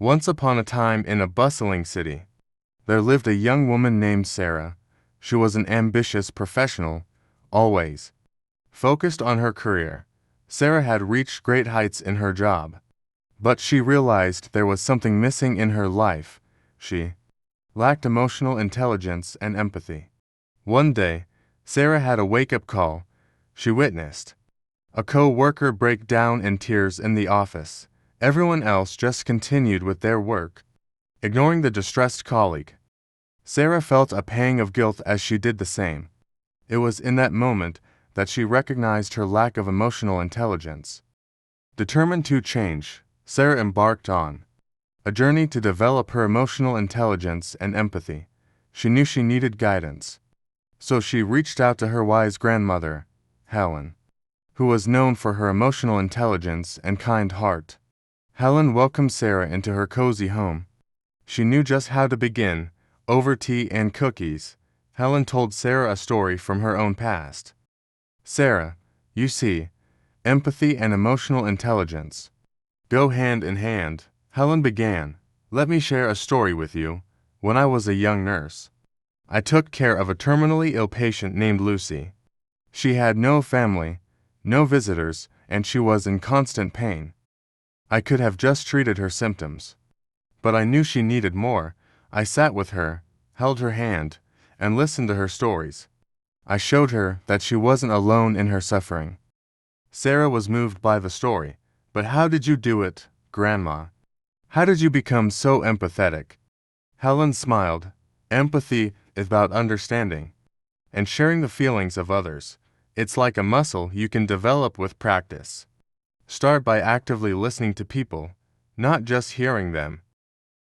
Once upon a time in a bustling city, there lived a young woman named Sarah. She was an ambitious professional, always focused on her career. Sarah had reached great heights in her job, but she realized there was something missing in her life. She lacked emotional intelligence and empathy. One day, Sarah had a wake-up call. She witnessed a co-worker break down in tears in the office. Everyone else just continued with their work, ignoring the distressed colleague. Sarah felt a pang of guilt as she did the same. It was in that moment that she recognized her lack of emotional intelligence. Determined to change, Sarah embarked on a journey to develop her emotional intelligence and empathy. She knew she needed guidance, so she reached out to her wise grandmother, Helen, who was known for her emotional intelligence and kind heart. Helen welcomed Sarah into her cozy home. She knew just how to begin. Over tea and cookies, Helen told Sarah a story from her own past. "Sarah, you see, empathy and emotional intelligence go hand in hand," Helen began. "Let me share a story with you. When I was a young nurse, I took care of a terminally ill patient named Lucy. She had no family, no visitors, and she was in constant pain. I could have just treated her symptoms, but I knew she needed more. I sat with her, held her hand, and listened to her stories. I showed her that she wasn't alone in her suffering." Sarah was moved by the story. "But how did you do it, Grandma? How did you become so empathetic?" Helen smiled. "Empathy is about understanding and sharing the feelings of others. It's like a muscle you can develop with practice. Start by actively listening to people, not just hearing them.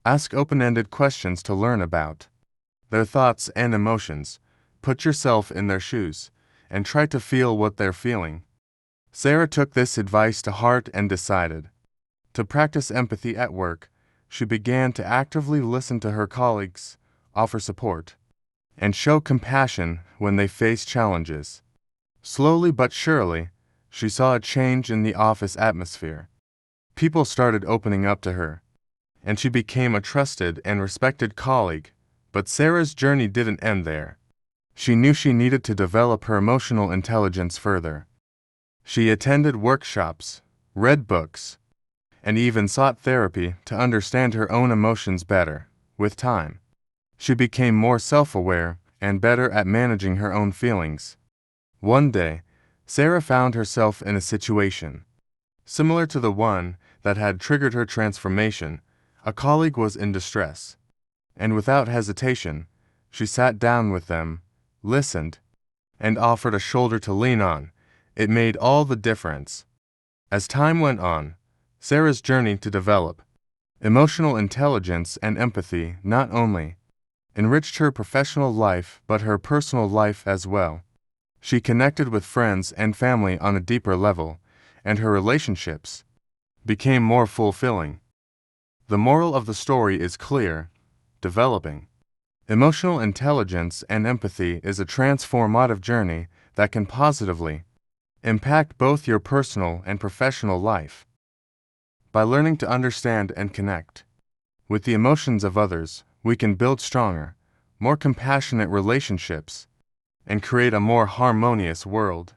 Ask open-ended questions to learn about their thoughts and emotions. Put yourself in their shoes and try to feel what they're feeling." Sarah took this advice to heart and decided to practice empathy at work. She began to actively listen to her colleagues, offer support, and show compassion when they faced challenges. Slowly but surely, she saw a change in the office atmosphere. People started opening up to her, and she became a trusted and respected colleague. But Sarah's journey didn't end there. She knew she needed to develop her emotional intelligence further. She attended workshops, read books, and even sought therapy to understand her own emotions better. With time, she became more self-aware and better at managing her own feelings. One day, Sarah found herself in a situation similar to the one that had triggered her transformation. A colleague was in distress, and without hesitation, she sat down with them, listened, and offered a shoulder to lean on. It made all the difference. As time went on, Sarah's journey to develop emotional intelligence and empathy not only enriched her professional life but her personal life as well. She connected with friends and family on a deeper level, and her relationships became more fulfilling. The moral of the story is clear. Developing emotional intelligence and empathy is a transformative journey that can positively impact both your personal and professional life. By learning to understand and connect with the emotions of others, we can build stronger, more compassionate relationships and create a more harmonious world.